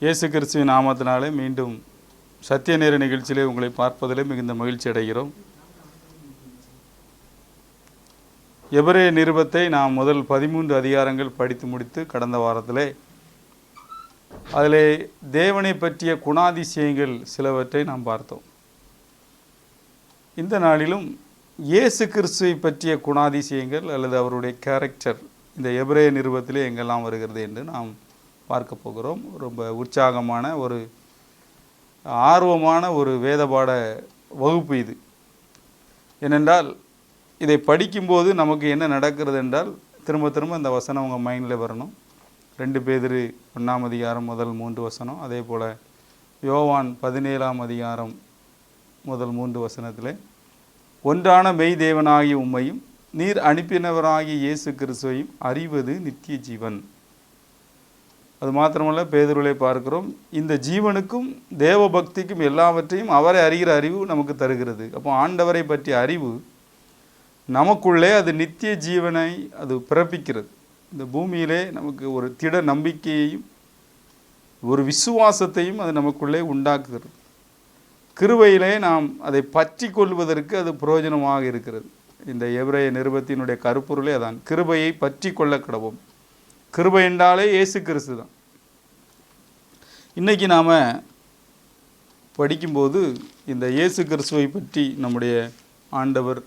இயேசு கிறிஸ்துவின் நாமத்தினாலே மீண்டும் சத்திய நேர நிகழ்ச்சியிலே உங்களை பார்ப்பதிலே மிகுந்த மகிழ்ச்சி அடைகிறோம். எபிரேய நிருபத்தை நாம் முதல் 13 அதிகாரங்கள் படித்து முடித்து கடந்த வாரத்திலே அதிலே தேவனை பற்றிய குணாதிசயங்கள் சிலவற்றை நாம் பார்த்தோம். இந்த நாளிலும் இயேசு கிறிஸ்துவை பற்றிய குணாதிசயங்கள் அல்லது அவருடைய கேரக்டர் இந்த எபிரேய நிருபத்திலே எங்கெல்லாம் வருகிறது என்று நாம் பார்க்க போகிறோம். ரொம்ப உற்சாகமான ஒரு ஆர்வமான ஒரு வேதபாட வகுப்பு இது. ஏனென்றால் இதை படிக்கும்போது நமக்கு என்ன நடக்கிறது என்றால் திரும்ப திரும்ப இந்த வசனம் உங்கள் மைண்டில் வரணும். 2 பேதுரு 1ஆம் அதிகாரம் முதல் 3 வசனம், அதே போல் யோவான் 17ஆம் அதிகாரம் முதல் 3 வசனத்தில் ஒன்றான மெய் தேவனாகிய உம்மையும் நீர் அனுப்பினவராகிய இயேசு கிறிஸ்துவையும் அறிவது நித்திய ஜீவன். அது மாத்திரமல்ல, பேதுருவிலே பார்க்கிறோம், இந்த ஜீவனுக்கும் தேவ பக்திக்கும் எல்லாவற்றையும் அவரை அறிகிற அறிவு நமக்கு தருகிறது. அப்போ ஆண்டவரை பற்றிய அறிவு நமக்குள்ளே அது நித்திய ஜீவனை அது பிறப்பிக்கிறது. இந்த பூமியிலே நமக்கு ஒரு திட நம்பிக்கையையும் ஒரு விசுவாசத்தையும் அது நமக்குள்ளே உண்டாக்குகிறது. கிருபையிலே நாம் அதை பற்றி கொள்வதற்கு அது பிரயோஜனமாக இருக்கிறது. இந்த எபிரேய நிருபத்தினுடைய கருப்பொருளே அதான், கிருபையை பற்றி கொள்ள கடவோம். கிருபை என்றாலே இயேசு கிறிஸ்து தான். இன்றைக்கி நாம் படிக்கும்போது இந்த இயேசு கிறிஸ்துவை பற்றி நம்முடைய ஆண்டவர்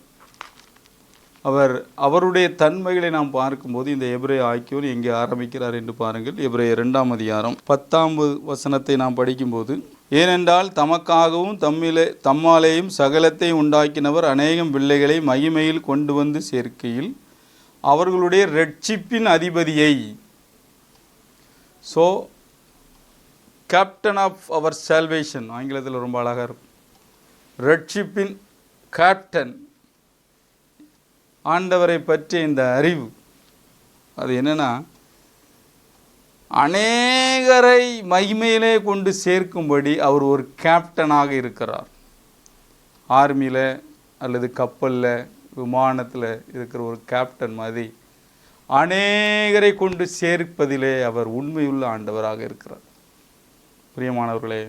அவருடைய தன்மைகளை நாம் பார்க்கும்போது இந்த எபிரேய ஆக்கியோன் எங்கே ஆரம்பிக்கிறார் என்று பாருங்கள். எபிரேய 2ஆம் அதிகாரம் 10ஆம் வசனத்தை நாம் படிக்கும்போது, ஏனென்றால் தமக்காகவும் தம்மாலேயும் சகலத்தை உண்டாக்கினவர் அநேகம் பிள்ளைகளை மகிமையில் கொண்டு வந்து சேர்க்கையில் அவர்களுடைய ரட்சிப்பின் அதிபதியை, so captain of our salvation, ஆங்கிலத்தில் ரொம்ப அழகாக இருக்கும், ரட்சிப்பின் கேப்டன், ஆண்டவரை பற்றிய இந்த அறிவு அது என்னென்னா, அநேகரை மகிமையிலே கொண்டு சேர்க்கும்படி அவர் ஒரு கேப்டனாக இருக்கிறார். ஆர்மியில் அல்லது கப்பலில் விமானத்தில் இருக்கிற ஒரு கேப்டன் மாதிரி அநேகரை கொண்டு சேர்ப்பதிலே அவர் உண்மையுள்ள ஆண்டவராக இருக்கிறார். பிரியமானவர்களே,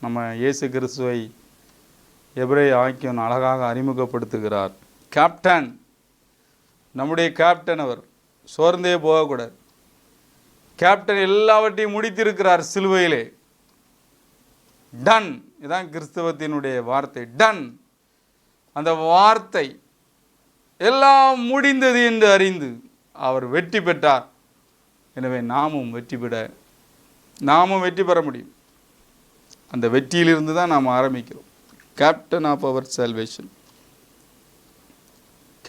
நம்ம இயேசு கிறிஸ்துவை எபிரேய ஆக்கியோன் அழகாக அறிமுகப்படுத்துகிறார். கேப்டன், நம்முடைய கேப்டன், அவர் சோர்ந்தே போகக்கூடாது. கேப்டன் எல்லாவற்றையும் முடித்திருக்கிறார் சிலுவையிலே. டன், இதுதான் கிறிஸ்தவத்தினுடைய வார்த்தை, டன். அந்த வார்த்தை எல்லாம் முடிந்தது என்று அறிந்து அவர் வெற்றி பெற்றார். எனவே நாமும் வெற்றி பெற முடியும். அந்த வெற்றியிலிருந்து தான் நாம் ஆரம்பிக்கிறோம். Captain of our salvation,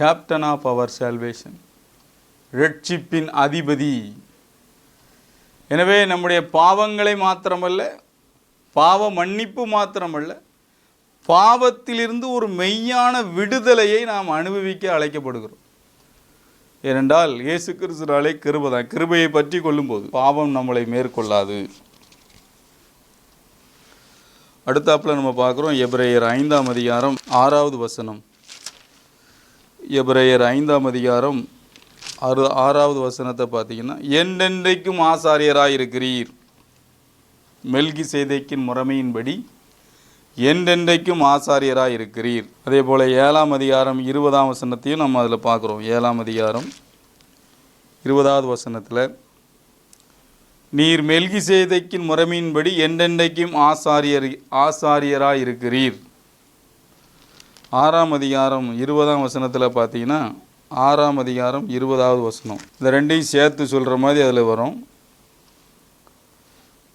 captain of our salvation, ரட்சிப்பின் அதிபதி. எனவே நம்முடைய பாவங்களை மாத்திரமல்ல, பாவ மன்னிப்பு மாத்திரமல்ல, பாவத்திலிருந்து ஒரு மெய்யான விடுதலையை நாம் அனுபவிக்க அழைக்கப்படுகிறோம். ஏனென்றால் இயேசு கிறிஸ்துவாலே கிருபை தான். கிருபையை பற்றி கொள்ளும்போது பாவம் நம்மளை மேற்கொள்ளாது. அடுத்தாப்பில் நம்ம பார்க்குறோம் எபிரேயர் 5ஆம் அதிகாரம் 6வது வசனம். எபிரேயர் 5ஆம் அதிகாரம் 6வது வசனத்தை பார்த்தீங்கன்னா, என்றென்றைக்கும் ஆசாரியராக இருக்கிறீர், மெல்கிசேதேக்கின் முறைமையின்படி என்றென்றைக்கும் ஆசாரியராக இருக்கிறீர். அதே போல் 7ஆம் அதிகாரம் 20ஆம் வசனத்தையும் நம்ம அதில் பார்க்குறோம். 7ஆம் அதிகாரம் 20வது வசனத்தில், நீர் மெல்கிசேதேக்கின் முறைமையின்படி என்றென்றைக்கும் ஆசாரியராக இருக்கிறீர். 6ஆம் அதிகாரம் 20ஆம் வசனத்தில் பார்த்தீங்கன்னா, 6ஆம் அதிகாரம் 20வது வசனம், இந்த ரெண்டையும் சேர்த்து சொல்கிற மாதிரி அதில் வரும்.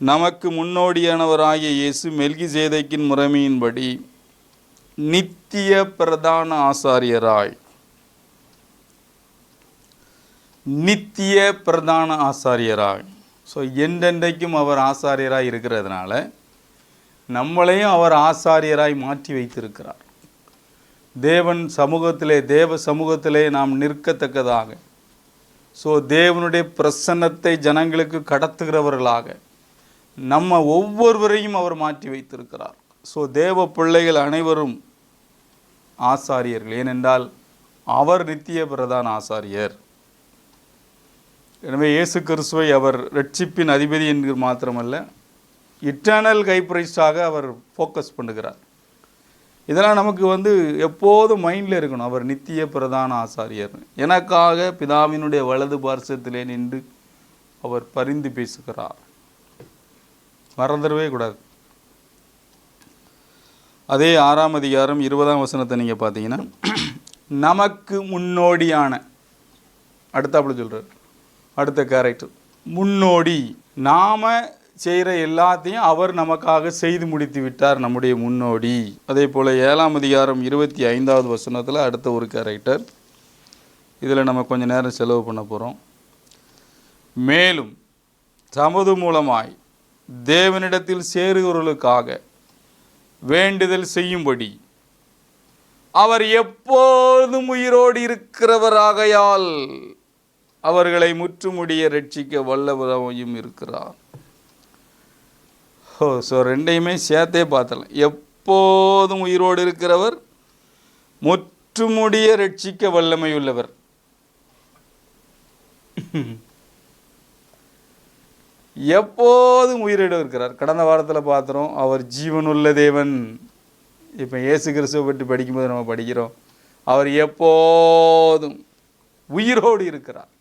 நமக்கு முன்னோடியானவராகிய இயேசு மெல்கிசேதேக்கின் முறைமையின்படி நித்திய பிரதான ஆசாரியராய், நித்திய பிரதான ஆசாரியராய், ஸோ என்றென்றைக்கும் அவர் ஆசாரியராய் இருக்கிறதுனால நம்மளையும் அவர் ஆசாரியராய் மாற்றி வைத்திருக்கிறார். தேவ சமூகத்திலே நாம் நிற்கத்தக்கதாக, ஸோ தேவனுடைய பிரசன்னத்தை ஜனங்களுக்கு கடத்துகிறவர்களாக நம்ம ஒவ்வொருவரையும் அவர் மாற்றி வைத்திருக்கிறார். ஸோ தேவ பிள்ளைகள் அனைவரும் ஆசாரியர்கள். ஏனென்றால் அவர் நித்திய பிரதான ஆசாரியர். எனவே இயேசு கிறிஸ்துவை அவர் ரட்சிப்பின் அதிபதி என்று மாத்திரமல்ல, இட்டர்னல் ஹை பிரைஸ்டாக அவர் ஃபோக்கஸ் பண்ணுகிறார். இதெல்லாம் நமக்கு எப்போதும் மைண்டில் இருக்கணும். அவர் நித்திய பிரதான ஆசாரியர், எனக்காக பிதாவினுடைய வலது பார்சத்திலே நின்று அவர் பரிந்து பேசுகிறார். மறந்துடவே கூடாது. அதே 6ஆம் அதிகாரம் 20ஆம் வசனத்தை நீங்கள் பார்த்தீங்கன்னா, நமக்கு முன்னோடியான, அடுத்தாப்புல சொல்கிறார், அடுத்த கேரக்டர் முன்னோடி. நாம் செய்கிற எல்லாத்தையும் அவர் நமக்காக செய்து முடித்து விட்டார், நம்முடைய முன்னோடி. அதே போல் 7ஆம் அதிகாரம் 25வது வசனத்தில் அடுத்த ஒரு கேரக்டர். இதில் நம்ம கொஞ்சம் நேரம் செலவு பண்ண போகிறோம். மேலும் தமது மூலமாய் தேவனிடத்தில் சேருகிறவர்களுக்காக வேண்டுதல் செய்யும்படி அவர் எப்போதும் உயிரோடு இருக்கிறவராகையால் அவர்களை முற்றுமுடிய ரட்சிக்க வல்லவராயும் இருக்கிறார். ஸோ ரெண்டையுமே சேர்த்தே பார்த்தலாம். எப்போதும் உயிரோடு இருக்கிறவர், முற்றுமுடிய ரட்சிக்க வல்லமை உள்ளவர். எப்போதும் உயிரோடு இருக்கிறார். கடந்த வாரத்தில் பார்த்துறோம், அவர் ஜீவனுள்ள தேவன். இப்போ இயேசு கிறிஸ்துவை பற்றி படிக்கும்போது நம்ம படிக்கிறோம், அவர் எப்போதும் உயிரோடு இருக்கிறார்,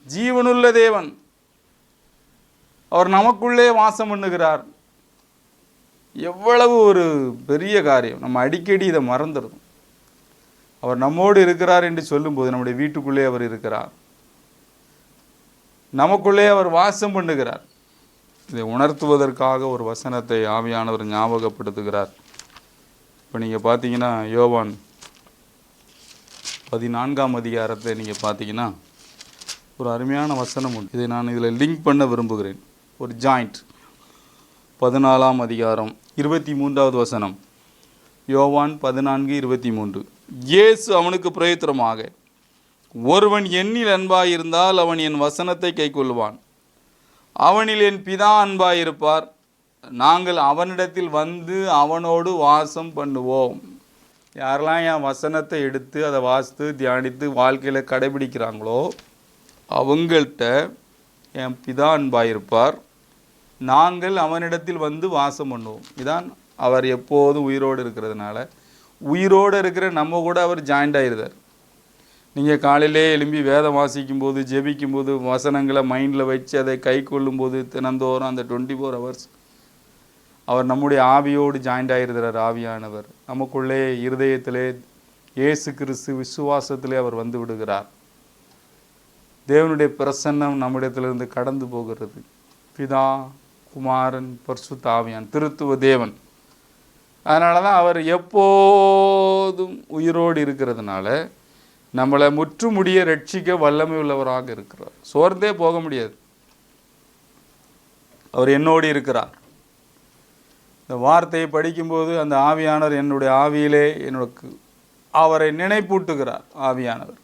ஜீவனுள்ள தேவன். அவர் நமக்குள்ளே வாசம் பண்ணுகிறார். எவ்வளவு ஒரு பெரிய காரியம்! நம்ம அடிக்கடி இதை மறந்துடுறோம். அவர் நம்மோடு இருக்கிறார் என்று சொல்லும்போது நம்முடைய வீட்டுக்குள்ளே அவர் இருக்கிறார், நமக்குள்ளே அவர் வாசம் பண்ணுகிறார். இதை உணர்த்துவதற்காக ஒரு வசனத்தை ஆவியானவர் ஞாபகப்படுத்துகிறார். இப்போ நீங்கள் பார்த்தீங்கன்னா யோவான் 14ஆம் அதிகாரத்தை நீங்கள் பார்த்தீங்கன்னா ஒரு அருமையான வசனம் உண்டு. இதை நான் இதில் லிங்க் பண்ண விரும்புகிறேன். ஒரு ஜாயிண்ட் 14ஆம் அதிகாரம் 23வது வசனம். யோவான் 14:23. இயேசு அவனுக்கு பிரயுத்தரமாக, ஒருவன் என்னில் அன்பாயிருந்தால் அவன் என் வசனத்தை கைக்கொள்வான், அவனில் என் பிதா அன்பாயிருப்பார், நாங்கள் அவனிடத்தில் வந்து அவனோடு வாசம் பண்ணுவோம். யாரெல்லாம் என் வசனத்தை எடுத்து அதை வாசித்து தியானித்து வாழ்க்கையில் கடைபிடிக்கிறாங்களோ அவங்கள்ட்ட என் பிதா அன்பாயிருப்பார், நாங்கள் அவனிடத்தில் வந்து வாசம் பண்ணுவோம். இதான் அவர் எப்போதும் உயிரோடு இருக்கிறதுனால, உயிரோடு இருக்கிற நம்ம கூட அவர் ஜாயிண்ட் ஆகிருந்தார். நீங்கள் காலையிலே எழும்பி வேதம் வாசிக்கும்போது, ஜெபிக்கும்போது, வசனங்களை மைண்டில் வச்சு அதை கை கொள்ளும்போது தினந்தோறும் அந்த 24 ஹவர்ஸ் அவர் நம்முடைய ஆவியோடு ஜாயிண்ட் ஆகிருக்கிறார். ஆவியானவர் நமக்குள்ளே இருதயத்திலே இயேசு கிறிஸ்து விசுவாசத்திலே அவர் வந்து விடுகிறார். தேவனுடைய பிரசன்னம் நம்மிடத்திலிருந்து கடந்து போகிறது. பிதா, குமாரன், பரிசுத்த ஆவியான், திருத்துவ தேவன். அதனால தான் அவர் எப்போதும் உயிரோடு இருக்கிறதுனால நம்மளை முற்றுமுடிய ரட்சிக்க வல்லமை உள்ளவராக இருக்கிறார். சோர்ந்தே போக முடியாது. அவர் என்னோடு இருக்கிறார். இந்த வார்த்தையை படிக்கும்போது அந்த ஆவியானவர் என்னுடைய ஆவியிலே எனக்கு அவரை நினைப்பூட்டுகிறார். ஆவியானவர்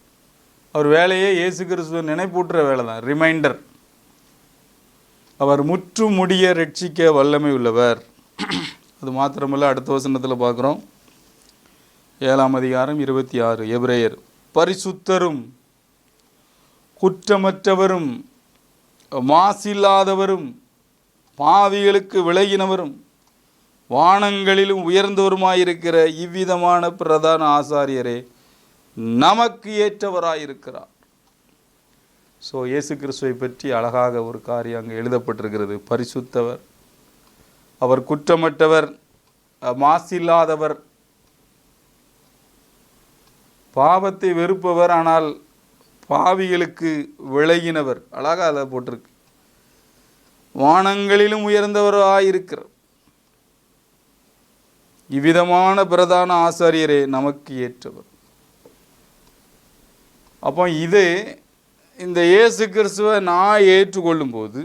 அவர் வேலையே இயேசு கிறிஸ்துவ நினைப்பூட்டுற வேலை தான், ரிமைண்டர். அவர் முற்றுமுடிய ரட்சிக்க வல்லமை உள்ளவர். அது மாத்திரமல்ல, அடுத்த வசனத்தில் பார்க்குறோம், 7ஆம் அதிகாரம் 26. எபிரேயர், பரிசுத்தரும் குற்றமற்றவரும் மாசில்லாதவரும் பாவிகளுக்கு விலகினவரும் வானங்களிலும் உயர்ந்தவருமாயிருக்கிற இவ்விதமான பிரதான ஆசாரியரே நமக்கு ஏற்றவராயிருக்கிறார். ஸோ இயேசு கிறிஸ்துவை பற்றி அழகாக ஒரு காரியம் அங்கே எழுதப்பட்டிருக்கிறது. பரிசுத்தவர், அவர் குற்றமற்றவர், மாசில்லாதவர், பாவத்தை வெறுப்பவர், ஆனால் பாவிகளுக்கு விலகினவர். அழகாக அதை போட்டிருக்கு. வானங்களிலும் உயர்ந்தவராயிருக்கிறார் இவ்விதமான பிரதான ஆசாரியரே நமக்கு ஏற்றவர். அப்போ இது இந்த இயேசு கிறிஸ்துவை நான் ஏற்றுக்கொள்ளும் போது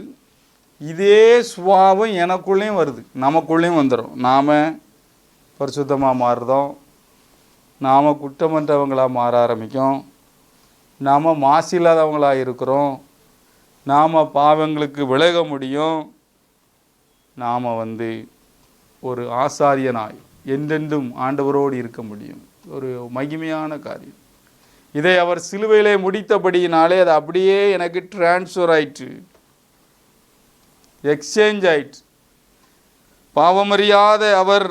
இதே சுபாவம் எனக்குள்ளேயும் வருது, நமக்குள்ளேயும் வந்துடும். நாம் பரிசுத்தமாக மாறுறோம், நாம் குற்றமற்றவங்களாக மாற ஆரம்பிக்கும், நாம் மாசில்லாதவங்களாக இருக்கிறோம், நாம் பாவங்களுக்கு விலக முடியும், நாம் ஒரு ஆசாரியனாய் என்றென்றும் ஆண்டவரோடு இருக்க முடியும். ஒரு மகிமையான காரியம். இதை அவர் சிலுவையிலே முடித்தபடியினாலே அது அப்படியே எனக்கு டிரான்ஸ்ஃபர் ஆயிற்று, எக்ஸ்சேஞ்ச் ஆயிற்று. பாவமறியாத அவர்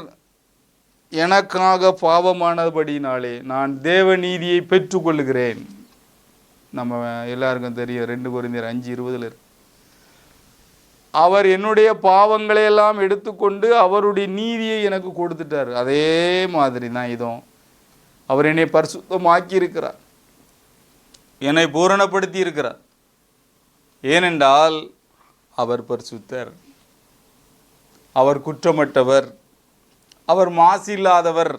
எனக்காக பாவமானபடினாலே நான் தேவ நீதியை பெற்றுக்கொள்ளுகிறேன். நம்ம எல்லாருக்கும் தெரியும் 2 கொரிந்தியர் 5:20 அவர் என்னுடைய பாவங்களை எல்லாம் எடுத்துக்கொண்டு அவருடைய நீதியை எனக்கு கொடுத்துட்டார். அதே மாதிரி தான் இதுவும். அவர் என்னை பரிசுத்தமாக்கி இருக்கிறார், என்னை பூரணப்படுத்தி இருக்கிறார். ஏனென்றால் அவர் பரிசுத்தர், அவர் குற்றமற்றவர், அவர் மாசு இல்லாதவர்.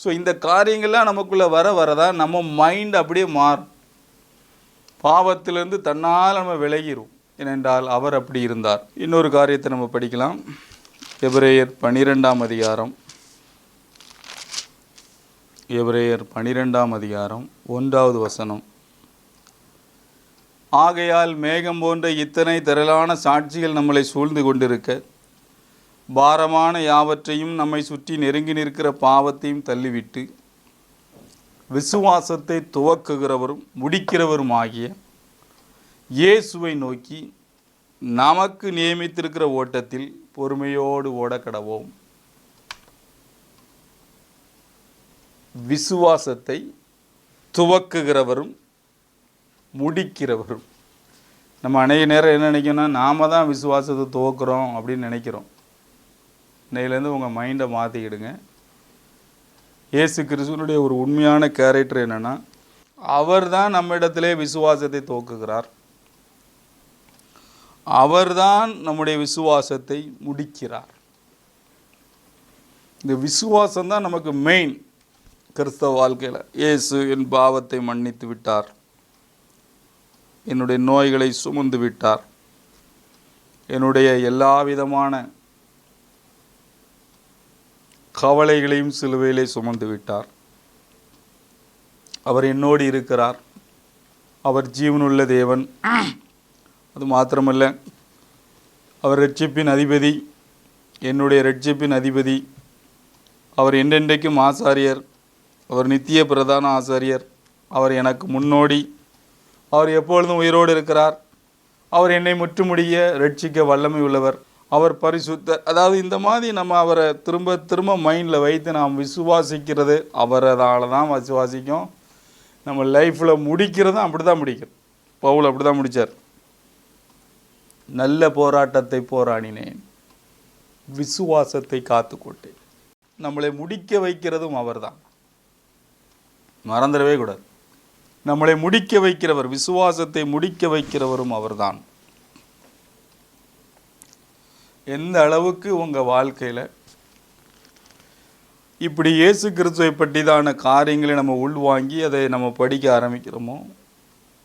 ஸோ இந்த காரியங்கள்லாம் நமக்குள்ளே வரதான் நம்ம மைண்ட் அப்படியே மாறும். பாவத்திலிருந்து தன்னால் நம்ம விலகிரும். ஏனென்றால் அவர் அப்படி இருந்தார். இன்னொரு காரியத்தை நம்ம படிக்கலாம். எபிரேயர் 12ஆம் அதிகாரம், எபிரேயர் 12ஆம் அதிகாரம் 1வது வசனம். ஆகையால் மேகம் போன்ற இத்தனை திரளான சாட்சிகள் நம்மளை சூழ்ந்து கொண்டிருக்க பாரமான யாவற்றையும் நம்மை சுற்றி நெருங்கி நிற்கிற பாவத்தையும் தள்ளிவிட்டு விசுவாசத்தை துவக்குகிறவரும் முடிக்கிறவரும் ஆகிய இயேசுவை நோக்கி நமக்கு நியமித்திருக்கிற ஓட்டத்தில் பொறுமையோடு ஓடக்கடவோம். விசுவாசத்தை துவக்குகிறவரும் முடிக்கிறவரும். நம்ம அநேக நேரம் என்ன நினைக்கணும்னா, நாம தான் விசுவாசத்தை துவக்குறோம் அப்படின்னு நினைக்கிறோம். இன்னையிலேருந்து உங்கள் மைண்டை மாற்றிக்கிடுங்க. இயேசு கிறிஸ்துவனுடைய ஒரு உண்மையான கேரக்டர் என்னென்னா, அவர் தான் நம்மிடத்திலே விசுவாசத்தை துவக்குகிறார், அவர்தான் நம்முடைய விசுவாசத்தை முடிக்கிறார். இந்த விசுவாசம் தான் நமக்கு மெயின் கிறிஸ்தவ வாழ்க்கையில். இயேசு என் பாவத்தை மன்னித்து விட்டார், என்னுடைய நோய்களை சுமந்து விட்டார், என்னுடைய எல்லா விதமான கவலைகளையும் சிலுவையிலே சுமந்து விட்டார். அவர் என்னோடு இருக்கிறார், அவர் ஜீவனுள்ள தேவன். அது மாத்திரமல்ல, அவர் இரட்சிப்பின் அதிபதி, என்னுடைய இரட்சிப்பின் அதிபதி. அவர் என்றென்றைக்கும் ஆசாரியர், அவர் நித்திய பிரதான ஆசாரியர், அவர் எனக்கு முன்னோடி, அவர் எப்பொழுதும் உயிரோடு இருக்கிறார், அவர் என்னை முற்றுமுடிய ரட்சிக்க வல்லமை உள்ளவர், அவர் பரிசுத்தர். அதாவது இந்த மாதிரி நம்ம அவரை திரும்ப திரும்ப மைண்டில் வைத்து நாம் விசுவாசிக்கிறது அவரால் தான் விசுவாசிக்கும். நம்ம லைஃப்பில் முடிக்கிறதும் அப்படி தான் முடிக்கும். பவுல் அப்படி தான் முடித்தார். நல்ல போராட்டத்தை போராடினேன், விசுவாசத்தை காத்துக்கொண்டேன். நம்மளை முடிக்க வைக்கிறதும் அவர் தான், மறந்துடவே கூடாது. நம்மளை முடிக்க வைக்கிறவர், விசுவாசத்தை முடிக்க வைக்கிறவரும் அவர்தான். எந்த அளவுக்கு உங்கள் வாழ்க்கையில் இப்படி இயேசு கிறிஸ்துவை பற்றிதான காரியங்களை நம்ம உள்வாங்கி அதை நம்ம படிக்க ஆரம்பிக்கிறோமோ,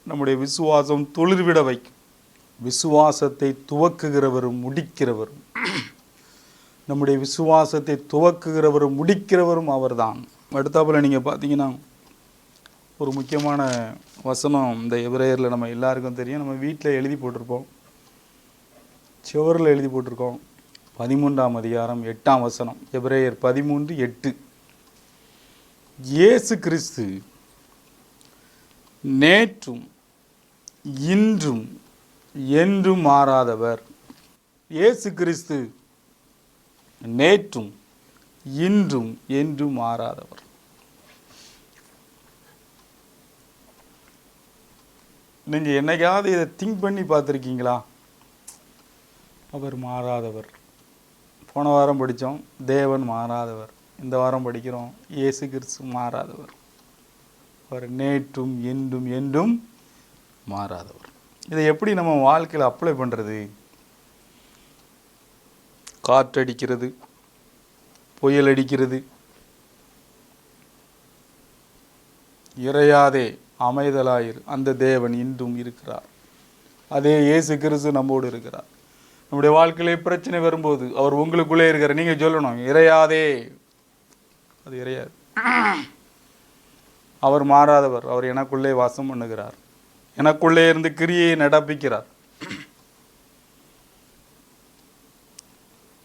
நம்முடைய விசுவாசம் துளிர்விட வைக்கும். விசுவாசத்தை துவக்குகிறவரும் முடிக்கிறவரும், நம்முடைய விசுவாசத்தை துவக்குகிறவரும் முடிக்கிறவரும் அவர்தான். அடுத்தாப்புல நீங்கள் பார்த்தீங்கன்னா ஒரு முக்கியமான வசனம் இந்த எபிரேயரில் நம்ம எல்லாருக்கும் தெரியும். நம்ம வீட்டில் எழுதி போட்டிருப்போம், சுவரில் எழுதி போட்டிருக்கோம். 13ஆம் அதிகாரம் 8ஆம் வசனம், எபிரேயர் 13:8. இயேசு கிறிஸ்து நேற்றும் இன்றும் என்றும் மாறாதவர். இயேசு கிறிஸ்து நேற்றும் இன்றும் என்றும் மாறாதவர். நீங்கள் என்னைக்காவது இதை திங்க் பண்ணி பார்த்துருக்கீங்களா? அவர் மாறாதவர். போன வாரம் படித்தோம், தேவன் மாறாதவர். இந்த வாரம் படிக்கிறோம், இயேசு கிறிஸ்து மாறாதவர். அவர் நேற்றும் என்றும் என்றும் மாறாதவர். இதை எப்படி நம்ம வாழ்க்கையில் அப்ளை பண்ணுறது? காற்றடிக்கிறது, புயல் அடிக்கிறது, இறையாதே அமைதலாயிரு, அந்த தேவன் இன்றும் இருக்கிறார். அதே இயேசு கிறிஸ்து நம்மோடு இருக்கிறார். நம்முடைய வாழ்க்கையிலே பிரச்சனை வரும்போது அவர் உங்களுக்குள்ளே இருக்கிறார். நீங்கள் சொல்லணும், இறையாதே. அது இறையாது. அவர் மாறாதவர். அவர் எனக்குள்ளே வாசம் பண்ணுகிறார், எனக்குள்ளே இருந்து கிரியை நடப்பிக்கிறார்.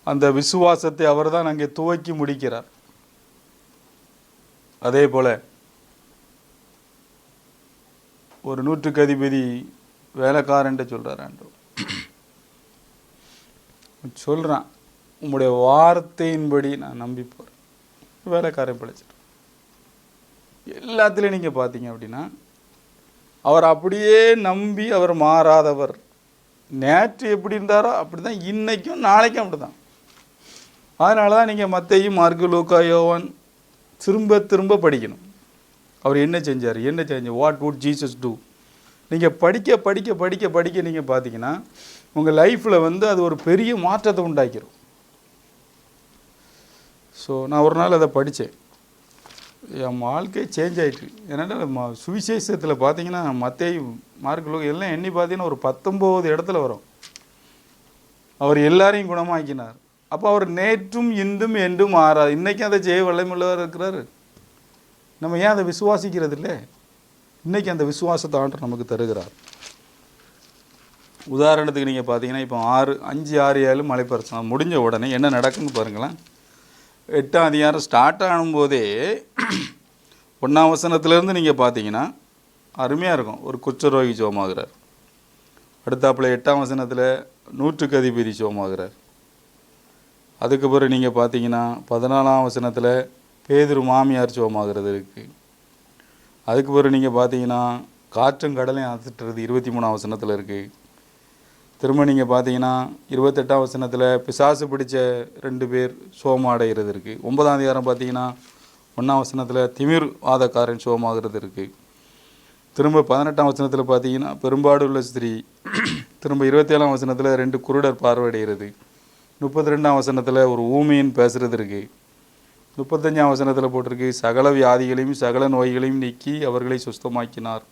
அந்த விசுவாசத்தை அவர் தான் அங்கே துவக்கி முடிக்கிறார். அதே போல ஒரு 100க்கு அதிபதி வேலைக்காரன்ட்டு சொல்கிறான், சொல்கிறான், உம்முடைய வார்த்தையின்படி நான் நம்பி போகிறேன். வேலைக்காரன் பிழைச்சிட்டு எல்லாத்துலேயும் நீங்கள் பார்த்தீங்க அப்படின்னா அவர் அப்படியே நம்பி அவர் மாறாதவர். நேற்று எப்படி இருந்தாரோ அப்படி தான் இன்றைக்கும் நாளைக்கும் அப்படி தான். அதனால தான் நீங்கள் மத்தேயு, மார்க்கு, லூக்கா, யோவான் திரும்ப திரும்ப படிக்கணும். அவர் என்ன செஞ்சார், என்ன செஞ்சார், வாட் வுட் ஜீசஸ் டூ. நீங்கள் படிக்க படிக்க படிக்க படிக்க நீங்கள் பார்த்தீங்கன்னா உங்கள் லைஃப்பில் வந்து அது ஒரு பெரிய மாற்றத்தை உண்டாக்கிடும். ஸோ நான் ஒரு நாள் அதை படித்தேன், என் வாழ்க்கை சேஞ்ச் ஆகிட்டு. ஏன்னா சுவிசேஷத்தில் பார்த்தீங்கன்னா மத்தேயு, மார்க்கு, லூக்கா எல்லாம் எண்ணி பார்த்தீங்கன்னா ஒரு 19 இடத்துல வரும். அவர் எல்லாரையும் குணமாக்கினார். அப்போ அவர் நேற்றும் இன்றும் என்றும் மாறாது. இன்றைக்கும் அதை செய்ய வல்லமையுள்ளவர் இருக்கிறார். நம்ம ஏன் அதை விசுவாசிக்கிறது இல்லை? இன்றைக்கி அந்த விசுவாசத்தை ஆண்டவர் நமக்கு தருகிறார். உதாரணத்துக்கு நீங்கள் பார்த்தீங்கன்னா இப்போ 5, 6, 7 மலைப்பிரசனம் முடிஞ்ச உடனே என்ன நடக்குன்னு பாருங்களேன். 8ஆம் அதிகாரம் ஸ்டார்ட் ஆகும்போதே 1ஆம் வசனத்துலேருந்து நீங்கள் பார்த்தீங்கன்னா அருமையாக இருக்கும். ஒரு குஷ்டரோகி சுகமாகிறார். அடுத்தாப்புல 8ஆம் வசனத்தில் 100க்கு அதிபதி சுகமாகிறார். அதுக்கு பிறகு நீங்கள் பார்த்தீங்கன்னா 14ஆம் வசனத்தில் பேதுரு மாமியார் சுகமாகிறது இருக்குது. அதுக்கு பிறகு நீங்கள் பார்த்தீங்கன்னா காற்றும் கடலையும் அசட்டுறது 23ஆம் வசனத்தில் இருக்குது. திரும்ப நீங்கள் பார்த்தீங்கன்னா 28ஆம் வசனத்தில் பிசாசு பிடிச்ச 2 பேர் சோமாடைகிறது இருக்குது. 9ஆம் அதிகாரம் பார்த்தீங்கன்னா 1ஆம் வசனத்தில் திமிர் வாதக்காரன் சோமாகிறது இருக்குது. திரும்ப 18ஆம் வசனத்தில் பார்த்தீங்கன்னா பெரும்பாடுள்ள ஸ்திரீ. திரும்ப 27ஆம் வசனத்தில் 2 குருடர் பார்வையடைகிறது. 32ஆம் வசனத்தில் ஒரு ஊமையின் பேசுகிறது இருக்குது. 35ஆம் வசனத்தில் போட்டிருக்கு சகல வியாதிகளையும் சகல நோய்களையும் நீக்கி அவர்களை சுஸ்தமாக்கினார்.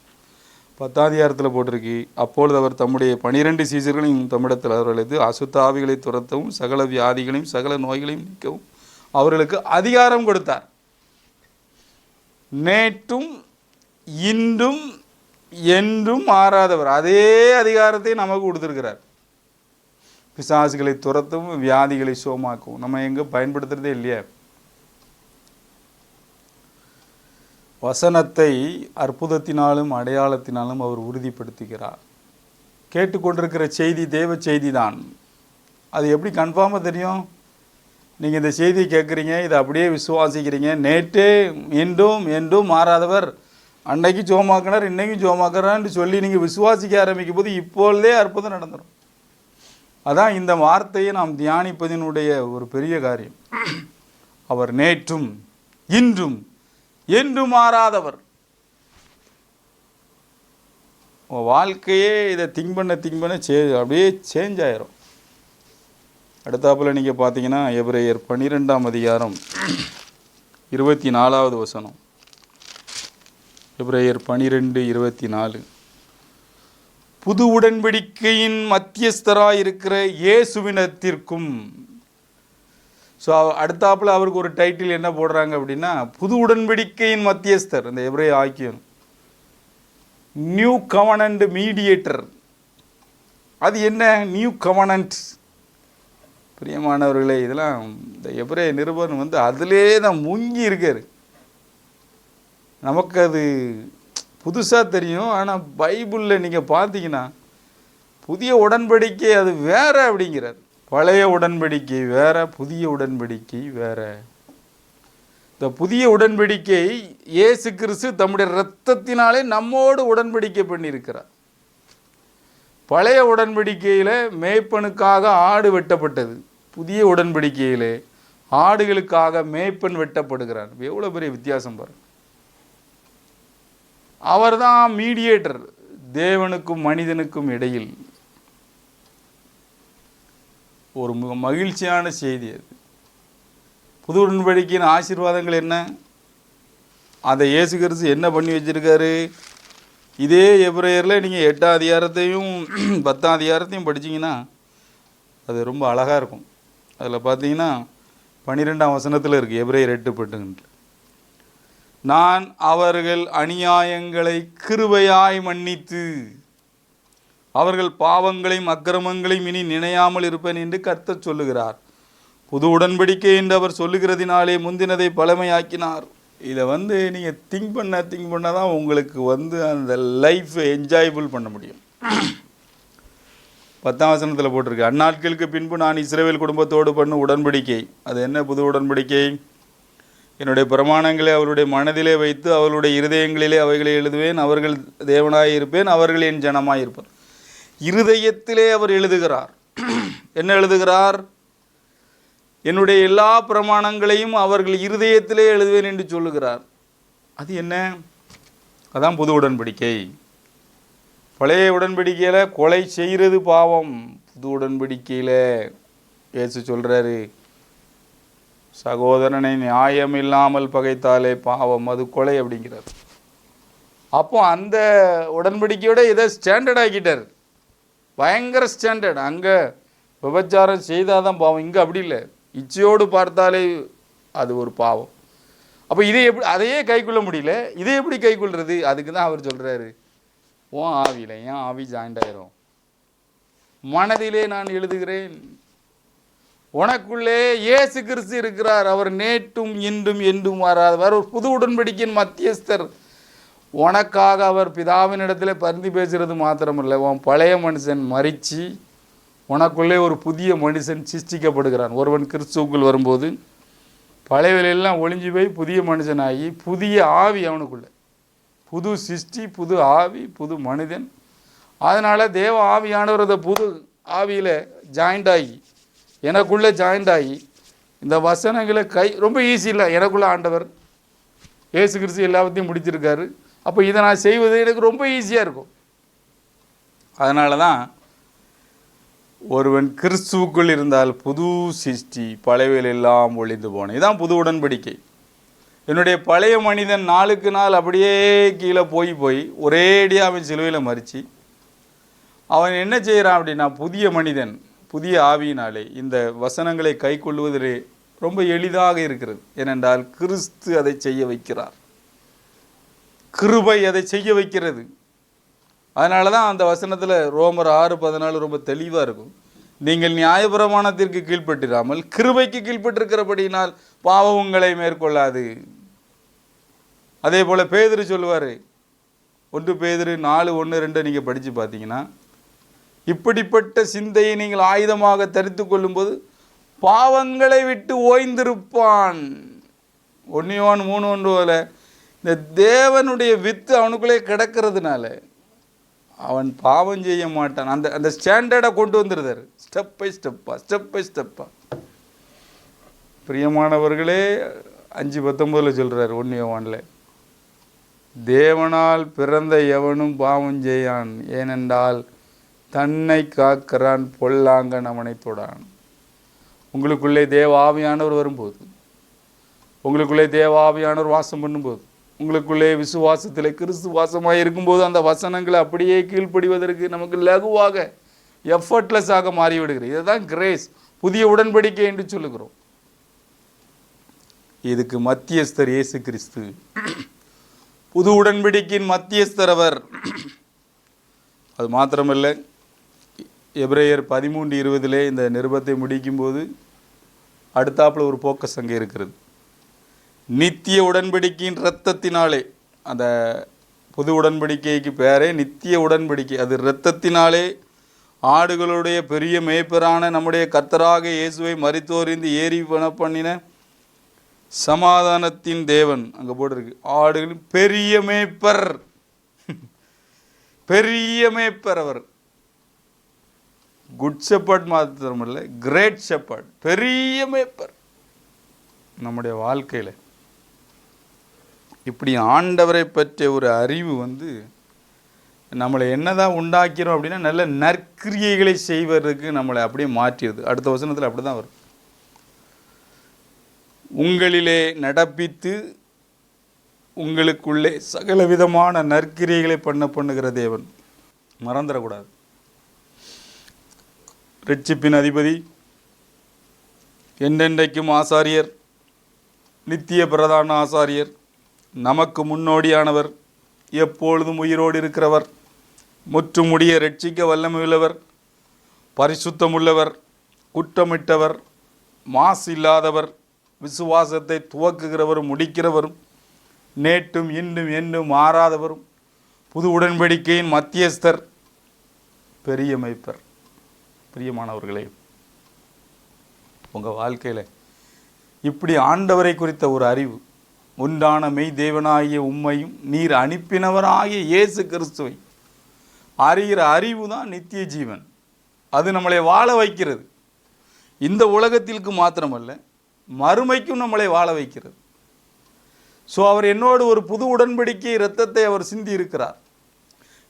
10ஆம் அதிகாரத்தில் போட்டிருக்கு அப்பொழுது அவர் தம்முடைய 12 சீசர்களையும் தம்மிடத்தில் அவர்களது அசுத்த ஆவிகளை துரத்தவும் சகல வியாதிகளையும் சகல நோய்களையும் நீக்கவும் அவர்களுக்கு அதிகாரம் கொடுத்தார். நேற்றும் இன்றும் என்றும் மாறாதவர். அதே அதிகாரத்தை நமக்கு கொடுத்துருக்கிறார். பிசாசுகளை துரத்தவும் வியாதிகளை சுகமாக்கவும். நம்ம எங்கே பயன்படுத்துறதே இல்லையா? வசனத்தை அற்புதத்தினாலும் அடையாளத்தினாலும் அவர் உறுதிப்படுத்துகிறார். கேட்டுக்கொண்டிருக்கிற செய்தி தேவ செய்தி தான். அது எப்படி கன்ஃபார்மாக தெரியும்? நீங்கள் இந்த செய்தியை கேட்குறீங்க, இதை அப்படியே விசுவாசிக்கிறீங்க. நேற்றே இன்றும் என்றும் மாறாதவர், அன்னைக்கு ஜோமாக்கினார் இன்றைக்கும் ஜோமாக்குறான்னு சொல்லி நீங்கள் விசுவாசிக்க ஆரம்பிக்கும் போது இப்பொழுதே அற்புதம் நடந்துடும். அதான் இந்த வார்த்தையை நாம் தியானிப்பதினுடைய ஒரு பெரிய காரியம். அவர் நேற்றும் இன்றும் என்று மாறாதவர். வாழ்க்கையே இதை திங்க் பண்ண அப்படியே சேஞ்ச் ஆயிரும். அடுத்தாப்புல நீங்கள் பார்த்தீங்கன்னா எபிரேயர் 12ஆம் அதிகாரம் 24வது வசனம். எபிரேயர் 12:24. புது உடன்படிக்கையின் மத்தியஸ்தராக இருக்கிற இயேசுவினத்திற்கும். ஸோ அடுத்தாப்புல அவருக்கு ஒரு டைட்டில் என்ன போடுறாங்க அப்படின்னா புது உடன்படிக்கையின் மத்தியஸ்தர். இந்த எபிரேய ஆக்கியம் நியூ கவனன்ட் மீடியேட்டர். அது என்ன நியூ கவனன்ட்? பிரியமானவர்களே, இதெல்லாம் இந்த எபிரேய நிருபன் வந்து அதிலே தான் முங்கி இருக்கார். நமக்கு அது புதுசாக தெரியும். ஆனால் பைபிளில் நீங்கள் பார்த்தீங்கன்னா புதிய உடன்படிக்கை அது வேற அப்படிங்கிறார். பழைய உடன்படிக்கை வேற, புதிய உடன்படிக்கை வேற. இந்த புதிய உடன்படிக்கை இயேசு கிறிஸ்து தம்முடைய இரத்தத்தினாலே நம்மோடு உடன்படிக்கை பண்ணியிருக்கிறார். பழைய உடன்படிக்கையில் மேய்ப்பனுக்காக ஆடு வெட்டப்பட்டது. புதிய உடன்படிக்கையிலே ஆடுகளுக்காக மேய்ப்பன் வெட்டப்படுகிறார். எவ்வளோ பெரிய வித்தியாசம் பாருங்கள். அவர் தான் மீடியேட்டர் தேவனுக்கும் மனிதனுக்கும் இடையில். ஒரு மகிழ்ச்சியான செய்தி அது. புது உடன்படிக்கையின் ஆசீர்வாதங்கள் என்ன? அதை இயேசு கிறிஸ்து என்ன பண்ணி வச்சிருக்காரு? இதே எபிரேயரில் நீங்கள் 8ஆம் அதிகாரத்தையும் 10ஆம் அதிகாரத்தையும் படிச்சிங்கன்னா அது ரொம்ப அழகாக இருக்கும். அதில் பார்த்தீங்கன்னா 12ஆம் வசனத்தில் இருக்குது. எபிரேயர் 8:8. நான் அவர்கள் அநியாயங்களை கிருபையாய் மன்னித்து அவர்கள் பாவங்களையும் அக்கிரமங்களையும் இனி நினையாமல் இருப்பேன் என்று கர்த்தர் சொல்லுகிறார். புது உடன்படிக்கை என்று அவர் சொல்லுகிறதினாலே முந்தினதை பழமையாக்கினார். இதை நீங்கள் திங்க் பண்ண தான் உங்களுக்கு அந்த லைஃப்பை என்ஜாயபிள் பண்ண முடியும். 10ஆம் வசனத்தில் போட்டிருக்கு, அந்நாட்களுக்கு பின்பு நான் இஸ்ரவேல் குடும்பத்தோடு பண்ணும் உடன்படிக்கை. அது என்ன புது உடன்படிக்கை? என்னுடைய பிரமாணங்களை அவருடைய மனதிலே வைத்து அவர்களுடைய இருதயங்களிலே அவைகளை எழுதுவேன். அவர்கள் தேவனாய் இருப்பேன், அவர்கள் என் ஜனமாய் இருப்பார். இருதயத்திலே அவர் எழுதுகிறார். என்ன எழுதுகிறார்? என்னுடைய எல்லா பிரமாணங்களையும் அவர்கள் இருதயத்திலே எழுதுவேன் என்று சொல்லுகிறார். அது என்ன? அதான் புது உடன்படிக்கை. பழைய உடன்படிக்கையில் கொலை செய்கிறது பாவம். புது உடன்படிக்கையில் இயேசு சொல்கிறாரு, சகோதரனை நியாயம் இல்லாமல் பகைத்தாலே பாவம், அது கொலை அப்படிங்கிறார். அப்போ அந்த உடன்படிக்கையோட இதை ஸ்டாண்டர்ட் ஆக்கிட்டார், பயங்கர ஸ்டாண்டர்ட். அங்கே விபச்சாரம் செய்தால் தான் பாவம், இங்கே அப்படி இல்லை, இச்சையோடு பார்த்தாலே அது ஒரு பாவம். அப்போ இதை எப்படி, அதையே கைக்கொள்ள முடியல, இதை எப்படி கைக்கொள்வது? அதுக்கு தான் அவர் சொல்கிறாரு, உன் ஆவியில் ஏன் ஆவி ஜாயிண்ட் ஆயிரும், மனதிலே நான் எழுதுகிறேன். உனக்குள்ளே இயேசு கிறிஸ்து இருக்கிறார், அவர் நேற்றும் இன்றும் என்றும் மாறாதவர், ஒரு புது உடன்படிக்கையின் மத்தியஸ்தர். உனக்காக அவர் பிதாவின் இடத்துல பரிந்து பேசுகிறது மாத்திரமில்லை, உன் பழைய மனுஷன் மரித்து உனக்குள்ளே ஒரு புதிய மனுஷன் சிருஷ்டிக்கப்படுகிறான். ஒருவன் கிறிஸ்துவுக்குள் வரும்போது பழையவெல்லாம் ஒளிஞ்சு போய் புதிய மனுஷனாகி புதிய ஆவி அவனுக்குள்ளே, புது சிருஷ்டி, புது ஆவி, புது மனிதன். அதனால் தேவ ஆவியானவர் அந்த புது ஆவியில் ஜாயிண்ட் ஆகி, எனக்குள்ளே ஜாயிண்ட் ஆகி இந்த வசனங்களை ரொம்ப ஈஸி இல்லை. எனக்குள்ளே ஆண்டவர் இயேசு கிறிஸ்து எல்லாத்தையும் முடிச்சிருக்காரு. அப்போ இதை நான் செய்வது எனக்கு ரொம்ப ஈஸியாக இருக்கும். அதனால தான் ஒருவன் கிறிஸ்துவுக்குள் இருந்தால் புது சிருஷ்டி, பழையவைகள் எல்லாம் ஒளிந்து போன. இதுதான் புது உடன்படிக்கை. என்னுடைய பழைய மனிதன் நாளுக்கு நாள் அப்படியே கீழே போய் ஒரேடியாக அவன் சிலுவையில் மறித்து அவன் என்ன செய்கிறான் அப்படின்னா, புதிய மனிதன் புதிய ஆவியினாலே இந்த வசனங்களை கை கொள்வதிலே ரொம்ப எளிதாக இருக்கிறது. ஏனென்றால் கிறிஸ்து அதை செய்ய வைக்கிறார், கிருபை அதை செய்ய வைக்கிறது. அதனால தான் அந்த வசனத்தில் ரோமர் 6:14 ரொம்ப தெளிவாக இருக்கும். நீங்கள் நியாயப்பிரமாணத்திற்கு கீழ்ப்பட்டிராமல் கிருபைக்கு கீழ்ப்பட்டிருக்கிறபடியினால் பாவம் உங்களை மேற்கொள்ளாது. அதே போல் பேதுரு சொல்லுவார், 1 பேதுரு 4:1-2 நீங்கள் படித்து பார்த்தீங்கன்னா, இப்படிப்பட்ட சிந்தையை நீங்கள் ஆயுதமாக தரித்து கொள்ளும்போது பாவங்களை விட்டு ஓய்ந்திருப்பான். 1 யோவான் 3:1 இந்த தேவனுடைய வித்து அவனுக்குள்ளே கிடக்கிறதுனால அவன் பாவம் செய்ய மாட்டான். அந்த ஸ்டாண்டர்டை கொண்டு வந்துருந்தார், ஸ்டெப் பை ஸ்டெப்பா. பிரியமானவர்களே, 5:19 சொல்கிறார் 1 யோவானில், தேவனால் பிறந்த எவனும் பாவம் செய்யான், ஏனென்றால் தன்னை காக்கிறான், பொல்லாங்கன் அவனை தொடான். உங்களுக்குள்ளே தேவ ஆவியானவர் வரும்போது, உங்களுக்குள்ளே தேவ ஆவியானவர் வாசம் பண்ணும்போது, உங்களுக்குள்ளே விசுவாசத்தில் கிறிஸ்து வாசமாக இருக்கும்போது அந்த வசனங்களை அப்படியே கீழ்ப்படிவதற்கு நமக்கு லகுவாக எஃபர்ட்லெஸ்ஸாக மாறிவிடுகிறது. இதுதான் கிரேஸ், புதிய உடன்படிக்கை என்று சொல்லுகிறோம். இதுக்கு மத்தியஸ்தர் இயேசு கிறிஸ்து, புது உடன்படிக்கையின் மத்தியஸ்தர் அவர். அது மாத்திரமல்ல, எபிரேயர் 13:20 இந்த நிருபத்தை முடிக்கும்போது அடுத்தாப்புல ஒரு போக்கஸ் அங்கே இருக்கிறது. நித்திய உடன்படிக்கையின் இரத்தத்தினாலே, அந்த புது உடன்படிக்கைக்கு பேரே நித்திய உடன்படிக்கை, அது இரத்தத்தினாலே ஆடுகளுடைய பெரிய மேய்ப்பரான நம்முடைய கர்த்தராக இயேசுவை மரித்தோரிந்து ஏறி பண்ணின சமாதானத்தின் தேவன். அங்கே போட்டிருக்கு, ஆடுகளின் பெரிய மேய்ப்பர், பெரிய மேய்ப்பர் அவர். குட் ஷெப்பர்ட் மாத்திரமல்ல, கிரேட் ஷெப்பர்ட், பெரிய மேய்ப்பர். நம்முடைய வாழ்க்கையில் இப்படி ஆண்டவரை பற்றிய ஒரு அறிவு நம்மளை என்னதான் உண்டாக்கிறோம் அப்படின்னா, நல்ல நற்கிரியைகளை செய்வதற்கு நம்மளை அப்படியே மாற்றிடுது. அடுத்த வசனத்தில் அப்படி தான் வரும், உங்களிலே நடப்பித்து உங்களுக்குள்ளே சகல விதமான நற்கிரியைகளை பண்ணுகிற தேவன். மறந்துடக்கூடாது. இரட்சிப்பின் அதிபதி, என்றென்றைக்கும் ஆசாரியர், நித்திய பிரதான ஆசாரியர், நமக்கு முன்னோடியானவர், எப்பொழுதும் உயிரோடு இருக்கிறவர், முற்றுமுடிய ரட்சிக்க வல்லமையுள்ளவர், பரிசுத்தமுள்ளவர், குற்றமிட்டவர், மாசு இல்லாதவர், விசுவாசத்தை துவக்குகிறவரும் முடிக்கிறவரும், நேற்றும் இன்றும் என்றும் மாறாதவரும், புது உடன்படிக்கையின் மத்தியஸ்தர், பெரிய மேய்ப்பர். பிரியமானவர்களே, உங்கள் வாழ்க்கையில் இப்படி ஆண்டவரை குறித்த ஒரு அறிவு, ஒன்றான மெய் தேவனாகிய உம்மையும் நீர் அனுப்பினவராகிய இயேசு கிறிஸ்துவை அறிகிற அறிவு தான் நித்திய ஜீவன். அது நம்மளை வாழ வைக்கிறது. இந்த உலகத்திற்கு மாத்திரமல்ல, மறுமைக்கும் நம்மளை வாழ வைக்கிறது. ஸோ அவர் என்னோடு ஒரு புது உடன்படிக்கை இரத்தத்தை அவர் சிந்தி இருக்கிறார்.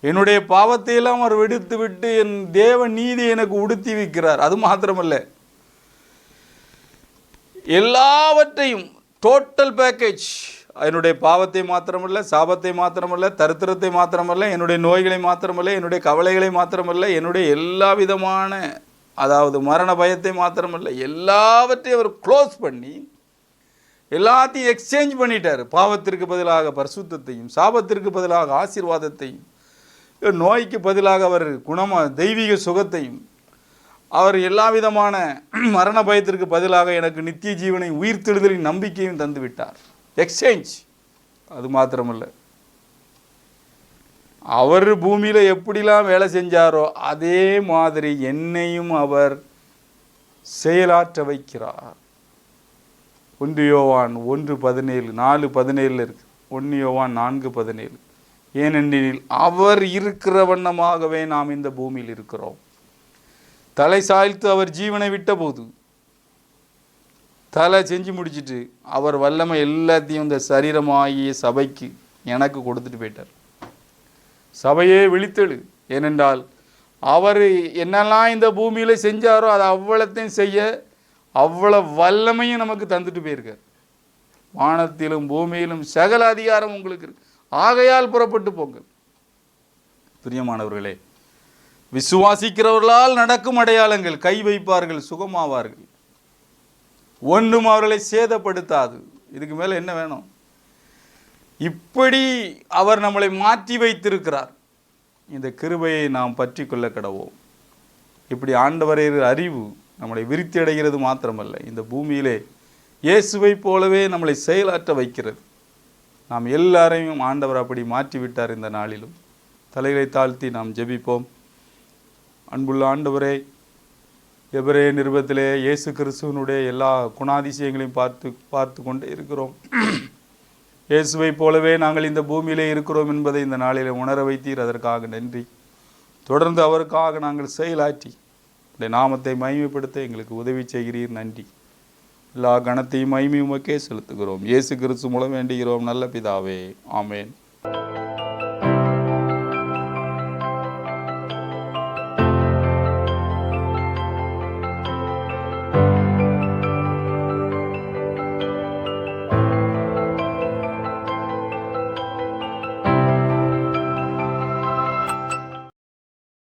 என்னுடைய பாவத்தையெல்லாம் அவர் வெடித்து விட்டு என் தேவ நீதி எனக்கு உடுத்தி வைக்கிறார். அது மாத்திரமல்ல, எல்லாவற்றையும் டோட்டல் பேக்கேஜ், என்னுடைய பாவத்தை மாத்திரமல்ல, சாபத்தை மாத்திரமல்ல, தரித்திரத்தை மாத்திரமல்ல, என்னுடைய நோய்களை மாத்திரமல்ல, என்னுடைய கவலைகளை மாத்திரமல்ல, என்னுடைய எல்லா விதமான அதாவது மரண பயத்தை மாத்திரமல்ல, எல்லாவற்றையும் அவர் க்ளோஸ் பண்ணி எல்லாத்தையும் எக்ஸ்சேஞ்ச் பண்ணிட்டார். பாவத்திற்கு பதிலாக பரிசுத்தத்தையும், சாபத்திற்கு பதிலாக ஆசீர்வாதத்தையும், நோய்க்கு பதிலாக அவர் தெய்வீக சுகத்தையும், அவர் எல்லா விதமான மரண பயத்திற்கு பதிலாக எனக்கு நித்திய ஜீவனை, உயிர்த்தெழுதலின் நம்பிக்கையும் தந்து விட்டார். எக்ஸ்சேஞ்ச். அது மாத்திரமல்ல, அவர் பூமியில் எப்படிலாம் வேலை செஞ்சாரோ அதே மாதிரி என்னையும் அவர் செயலாற்ற வைக்கிறார். 1 யோவான் 1:17, 4:17 இருக்கு. 1 யோவான் 4:17. ஏனெனில் அவர் இருக்கிற வண்ணமாகவே நாம் இந்த பூமியில் இருக்கிறோம். தலை சாய்த்து அவர் ஜீவனை விட்ட போது தலை செஞ்சு முடிச்சுட்டு அவர் வல்லமை எல்லாத்தையும் இந்த சரீரமாகிய சபைக்கு எனக்கு கொடுத்துட்டு போயிட்டார். சபையே விழித்தெழு, ஏனென்றால் அவர் என்னெல்லாம் இந்த பூமியில் செஞ்சாரோ அதை அவ்வளத்தையும் செய்ய அவ்வளவு வல்லமையும் நமக்கு தந்துட்டு போயிருக்கார். வானத்திலும் பூமியிலும் சகல அதிகாரம் உங்களுக்கு இருக்கு, ஆகையால் புறப்பட்டு போங்கள். பிரியமானவர்களே, விசுவாசிக்கிறவர்களால் நடக்கும் அடையாளங்கள், கை வைப்பார்கள், சுகமாவார்கள், ஒன்றும் அவர்களை சேதப்படுத்தாது. இதுக்கு மேலே என்ன வேணும்? இப்படி அவர் நம்மளை மாற்றி வைத்திருக்கிறார். இந்த கிருபையை நாம் பற்றி கொள்ள கடவோம். இப்படி ஆண்டவரை அறிவு நம்மளை விருத்தி அடைகிறது மாத்திரமல்ல, இந்த பூமியிலே இயேசுவை போலவே நம்மளை செயலாற்ற வைக்கிறது. நாம் எல்லாரையும் ஆண்டவர் அப்படி மாற்றிவிட்டார். இந்த நாளிலும் தலைகளை தாழ்த்தி நாம் ஜெபிப்போம். அன்புள்ள ஆண்டவரே, எபிரேய நிருபத்திலே இயேசு கிறிஸ்துவனுடைய எல்லா குணாதிசயங்களையும் பார்த்து கொண்டே இருக்கிறோம். இயேசுவை போலவே நாங்கள் இந்த பூமியிலே இருக்கிறோம் என்பதை இந்த நாளில் உணர வைத்தீர். அதற்காக நன்றி. தொடர்ந்து அவருக்காக நாங்கள் செயலாற்றி இந்த நாமத்தை மகிமைப்படுத்த எங்களுக்கு உதவி செய்கிறீர். நன்றி. எல்லா கணத்தையும் மகிமையுமக்கே செலுத்துகிறோம். இயேசு கிறிஸ்து மூலம் வேண்டுகிறோம் நல்ல பிதாவே. ஆமேன்.